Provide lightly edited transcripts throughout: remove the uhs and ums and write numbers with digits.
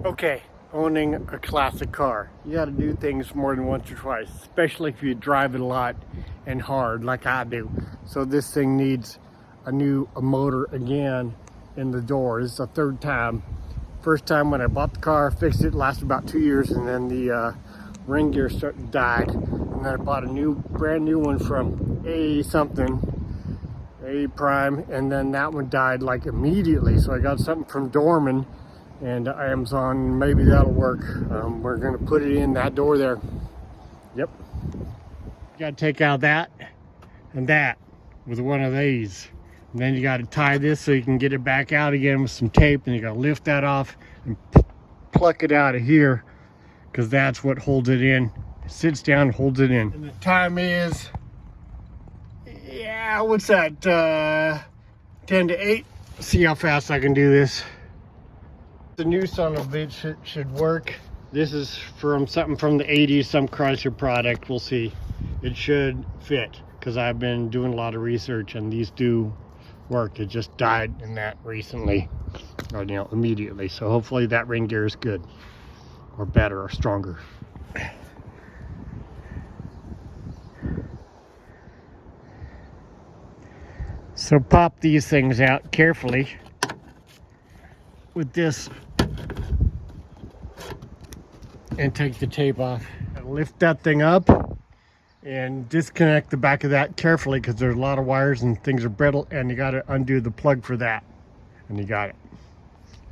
Okay, owning a classic car, you got to do things more than once or twice, especially if you drive it a lot and hard like I do. So this thing needs a motor again in the door. This is the third time. First time when I bought the car, fixed it, lasted about 2 years, and then the ring gear died. And then I bought a brand new one from A Prime, and then that one died like immediately. So I got something from Dorman and Amazon. Maybe that'll work. We're gonna put it in that door there. Yep. You gotta take out that and that with one of these. And then you gotta tie this so you can get it back out again with some tape, and you gotta lift that off and pluck it out of here, because that's what holds it in. It sits down, holds it in. And the time is, yeah, what's that? 10 to 8. See how fast I can do this. The new son of a bitch should work. This is from something from the 80s, some Chrysler product. We'll see. It should fit, because I've been doing a lot of research and these do work. It just died in that recently, or immediately. So hopefully that ring gear is good, or better, or stronger. So pop these things out carefully with this and take the tape off. Lift that thing up and disconnect the back of that carefully, because there's a lot of wires and things are brittle, and you got to undo the plug for that, and you got it.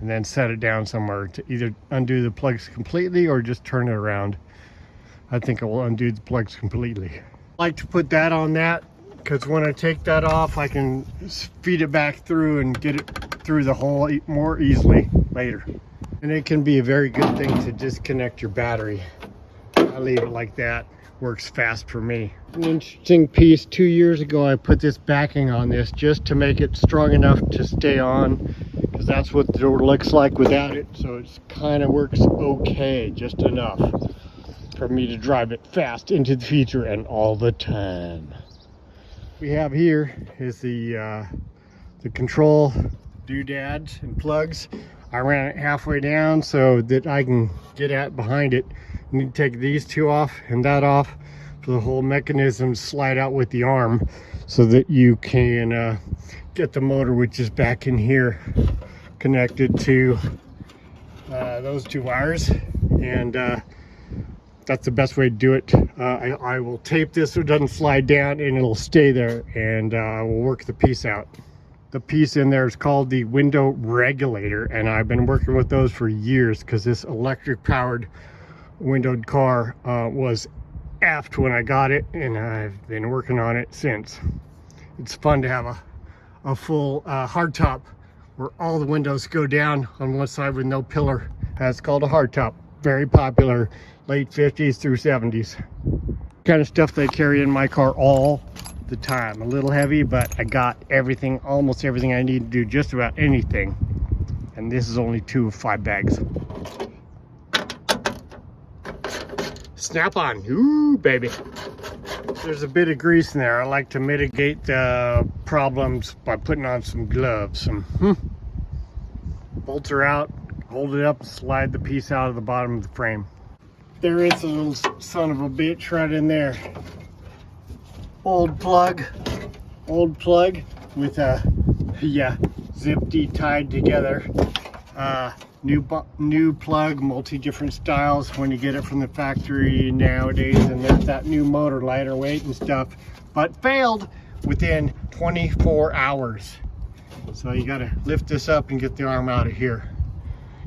And then set it down somewhere to either undo the plugs completely or just turn it around. I think it will undo the plugs completely. I like to put that on that, because when I take that off, I can feed it back through and get it through the hole more easily later. And it can be a very good thing to disconnect your battery. I leave it like that. Works fast for me. An interesting piece, 2 years ago I put this backing on this just to make it strong enough to stay on, because that's what the door looks like without it. So it kind of works okay, just enough for me to drive it fast into the future and all the time. We have here is the control doodads and plugs. I ran it halfway down so that I can get at behind it. You need to take these two off and that off for the whole mechanism to slide out with the arm, so that you can get the motor, which is back in here, connected to those two wires. And that's the best way to do it. I will tape this so it doesn't slide down, and it'll stay there, and we'll work the piece out. The piece in there is called the window regulator, and I've been working with those for years, because this electric powered windowed car was aft when I got it, and I've been working on it since. It's fun to have a full hardtop where all the windows go down on one side with no pillar. That's called a hardtop. Very popular, late 50s through 70s. Kind of stuff they carry in my car all the time. A little heavy, but I got everything, almost everything I need to do just about anything. And this is only 2 of 5 bags. Snap on. Ooh, baby. There's a bit of grease in there. I like to mitigate the problems by putting on some gloves. Some bolts are out. Hold it up and slide the piece out of the bottom of the frame. There is a little son of a bitch right in there. Old plug with a zip-dee tied together. New plug, different styles when you get it from the factory nowadays, and there's that new motor, lighter weight and stuff, but failed within 24 hours. So you got to lift this up and get the arm out of here.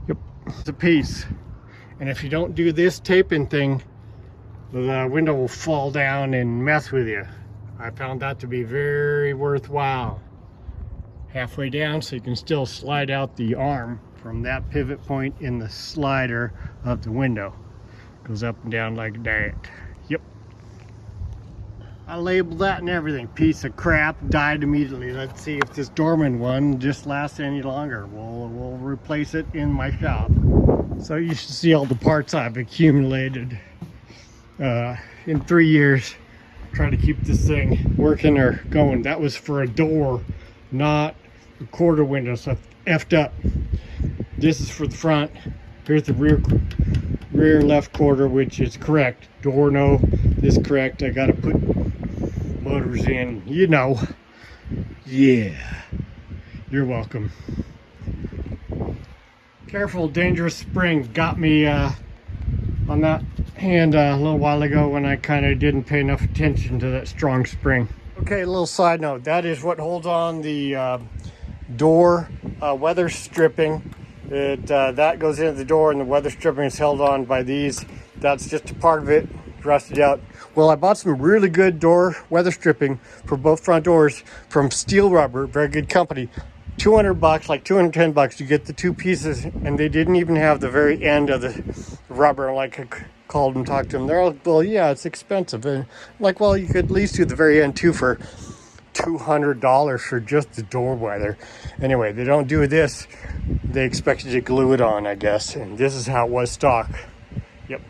Yep, it's a piece. And if you don't do this taping thing, the window will fall down and mess with you. I found that to be very worthwhile. Halfway down, so you can still slide out the arm from that pivot point in the slider of the window. Goes up and down like that. Yep. I labeled that and everything. Piece of crap, died immediately. Let's see if this Dorman one just lasts any longer. We'll replace it in my shop. So you should see all the parts I've accumulated in 3 years. Trying to keep this thing working or going. That was for a door, not a quarter window, so I effed up. This is for the front. Here's the rear left quarter, which is correct. Door no is correct. I gotta put motors in, you know. Yeah, you're welcome. Careful, dangerous spring. Got me on that hand a little while ago when I kind of didn't pay enough attention to that strong spring. Okay, a little side note. That is what holds on the door weather stripping. That goes into the door, and the weather stripping is held on by these. That's just a part of it, rusted out. Well, I bought some really good door weather stripping for both front doors from Steel Rubber, very good company. $200, like $210, you get the two pieces, and they didn't even have the very end of the rubber. Like, I called and talked to them. They're like, well, yeah, it's expensive. And like, well, you could at least do the very end too for $200 for just the door weather. Anyway, they don't do this. They expect you to glue it on, I guess. And this is how it was stock. Yep.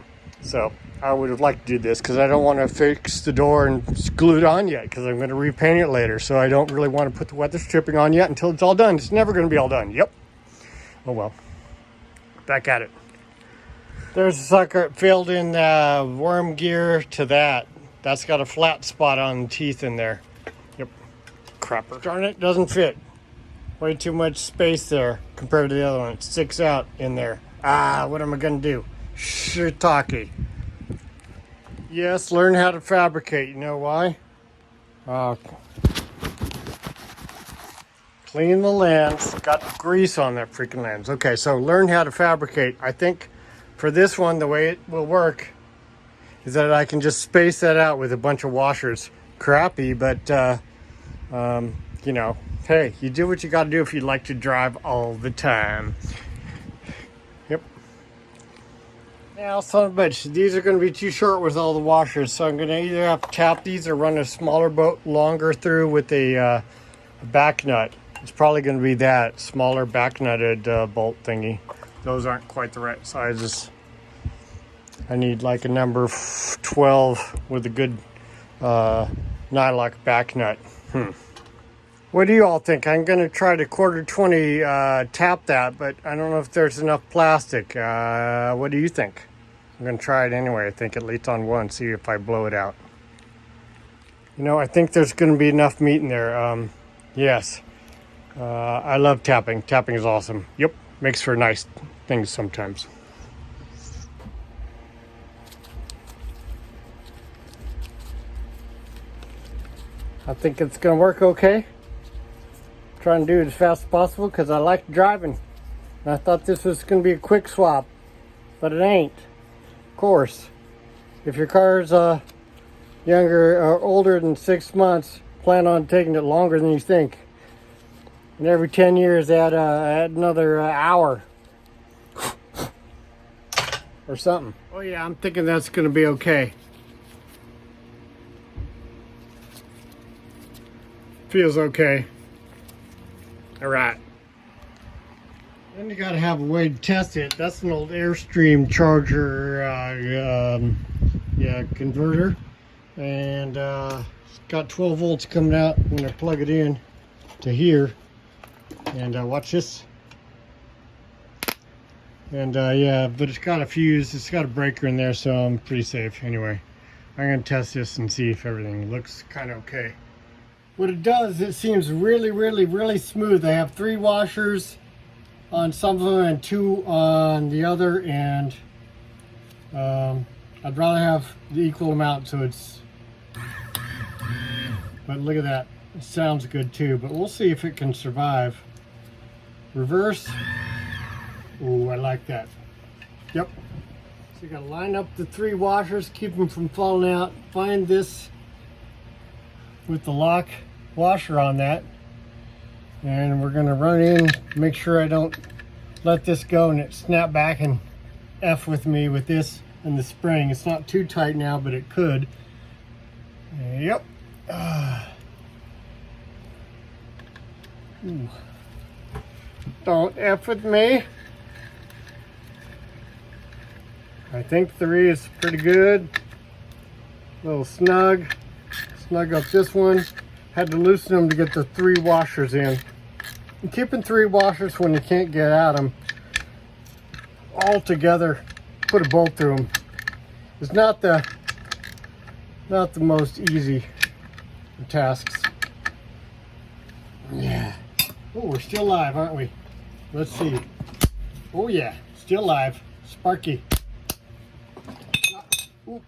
So I would have liked to do this because I don't want to fix the door and glue it on yet because I'm going to repaint it later. So I don't really want to put the weather stripping on yet until it's all done. It's never going to be all done. Yep. Oh well. Back at it. There's a sucker. It failed in worm gear to that. That's got a flat spot on the teeth in there. Yep. Crapper. Darn it, doesn't fit. Way too much space there compared to the other one. It sticks out in there. What am I going to do? Shiitake. Yes, learn how to fabricate. You know why? Clean the lens. Got grease on that freaking lens. Okay, so learn how to fabricate. I think for this one, the way it will work is that I can just space that out with a bunch of washers. Crappy, but you know, hey, you do what you got to do if you like to drive all the time. Yep. Now, son of a bitch, these are going to be too short with all the washers, so I'm going to either have to tap these or run a smaller boat longer through with a back nut. It's probably going to be that smaller back nutted bolt thingy. Those aren't quite the right sizes. I need like a number 12 with a good nylock back nut. What do you all think? I'm going to try to 1/4-20 tap that, but I don't know if there's enough plastic. What do you think? I'm going to try it anyway, I think, at least on one, see if I blow it out. You know, I think there's going to be enough meat in there. Yes. I love tapping. Tapping is awesome. Yep. Makes for nice things sometimes. I think it's going to work okay. Trying to do it as fast as possible because I like driving. And I thought this was going to be a quick swap, but it ain't. Of course, if your car's younger or older than 6 months, plan on taking it longer than you think. And every 10 years, add another hour or something. Oh yeah, I'm thinking that's going to be okay. Feels okay. All right. Then you got to have a way to test it. That's an old Airstream charger converter. And it's got 12 volts coming out when I plug it in to here. And watch this. And yeah, but it's got a fuse. It's got a breaker in there, so I'm pretty safe. Anyway, I'm going to test this and see if everything looks kind of okay. What it does, it seems really, really, really smooth. I have 3 washers on some of them and 2 on the other, and I'd rather have the equal amount, so it's, but look at that. It sounds good too, but we'll see if it can survive. Reverse. Ooh, I like that. Yep. So you gotta line up the 3 washers, keep them from falling out. Find this with the lock washer on that, and we're gonna run in, make sure I don't let this go and it snap back and F with me with this and the spring. It's not too tight now, but it could. Yep. Ooh. Don't F with me. I think 3 is pretty good. A little snug. Snug up this one. Had to loosen them to get the 3 washers in. I'm keeping 3 washers when you can't get at them. all together, put a bolt through them. It's not the most easy of tasks. Yeah. Oh, we're still live, aren't we? Let's see. Oh yeah, still live. Sparky.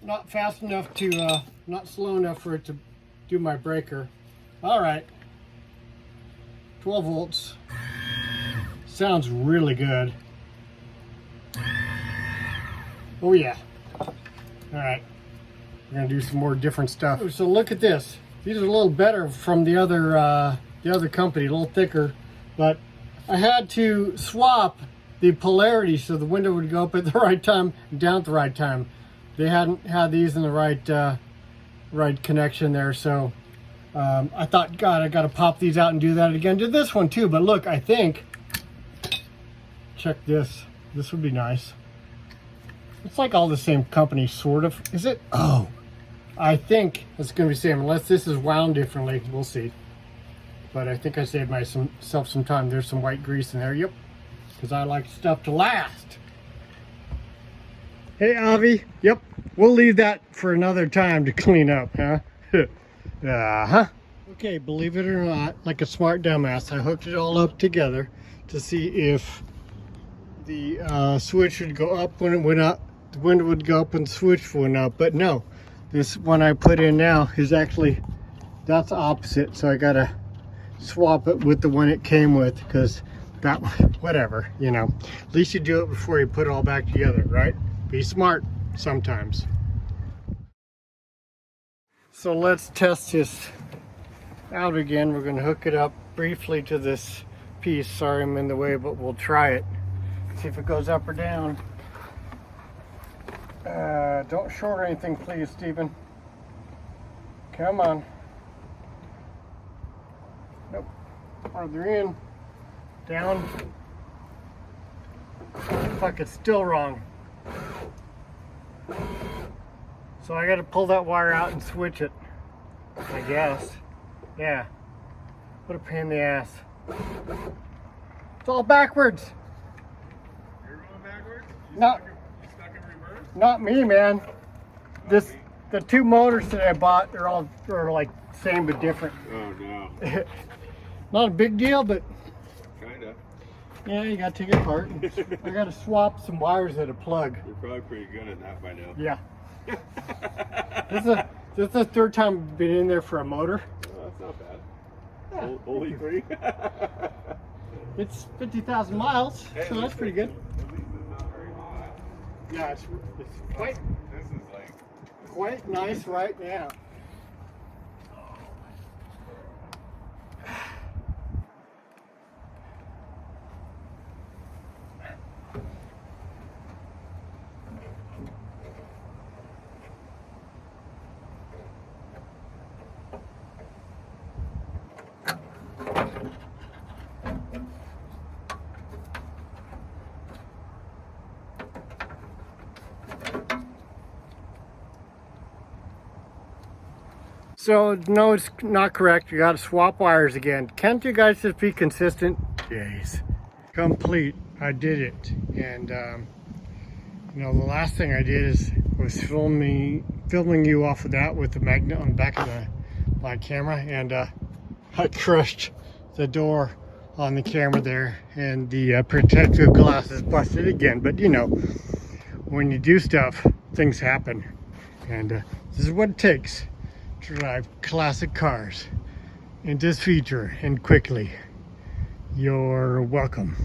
Not fast enough to, not slow enough for it to do my breaker. All right. 12 volts. Sounds really good. Oh yeah. All right. We're gonna do some more different stuff. So look at this. These are a little better from the other company, a little thicker, but I had to swap the polarity so the window would go up at the right time and down at the right time. They hadn't had these in the right connection there, so I thought, God, I got to pop these out and do that again. Did this one too, but look, I think, check this. This would be nice. It's like all the same company, sort of. Is it? Oh, I think it's going to be the same, unless this is wound differently. We'll see. But I think I saved myself some time. There's some white grease in there. Yep, because I like stuff to last. Hey, Avi. Yep, we'll leave that for another time to clean up, huh? Uh-huh. Okay, believe it or not, like a smart dumbass, I hooked it all up together to see if the switch would go up when it went up, the window would go up and the switch went up, but no. This one I put in now is actually, that's opposite, so I gotta swap it with the one it came with, because that, whatever, you know. At least you do it before you put it all back together, right? Be smart sometimes. So let's test this out again. We're going to hook it up briefly to this piece. Sorry I'm in the way, but we'll try it. See if it goes up or down. Don't short anything, please, Stephen. Come on. Nope. Farther in. Down. Fuck, it's still wrong. So I got to pull that wire out and switch it, I guess. Yeah. What a pain in the ass. It's all backwards. You're going backwards? You stuck in reverse? Not me, man. The two motors that I bought are like same but different. Oh no. Not a big deal, but Kinda. yeah, you gotta take it apart. I gotta swap some wires at a plug. You're probably pretty good at that by now. Yeah. This is the third time I've been in there for a motor. Oh, that's not bad. Yeah. Only 3? It's 50,000 miles, Hey, so that's pretty good. At least it's not very hot. Yeah, it's quite This is like... quite nice right now. So, no, it's not correct. You got to swap wires again. Can't you guys just be consistent? Jeez. Complete. I did it. And, you know, the last thing I did was filming you off of that with the magnet on the back of my camera. And I crushed the door on the camera there. And the protective glass is busted again. But, you know, when you do stuff, things happen. And this is what it takes to drive classic cars in this feature and quickly. You're welcome.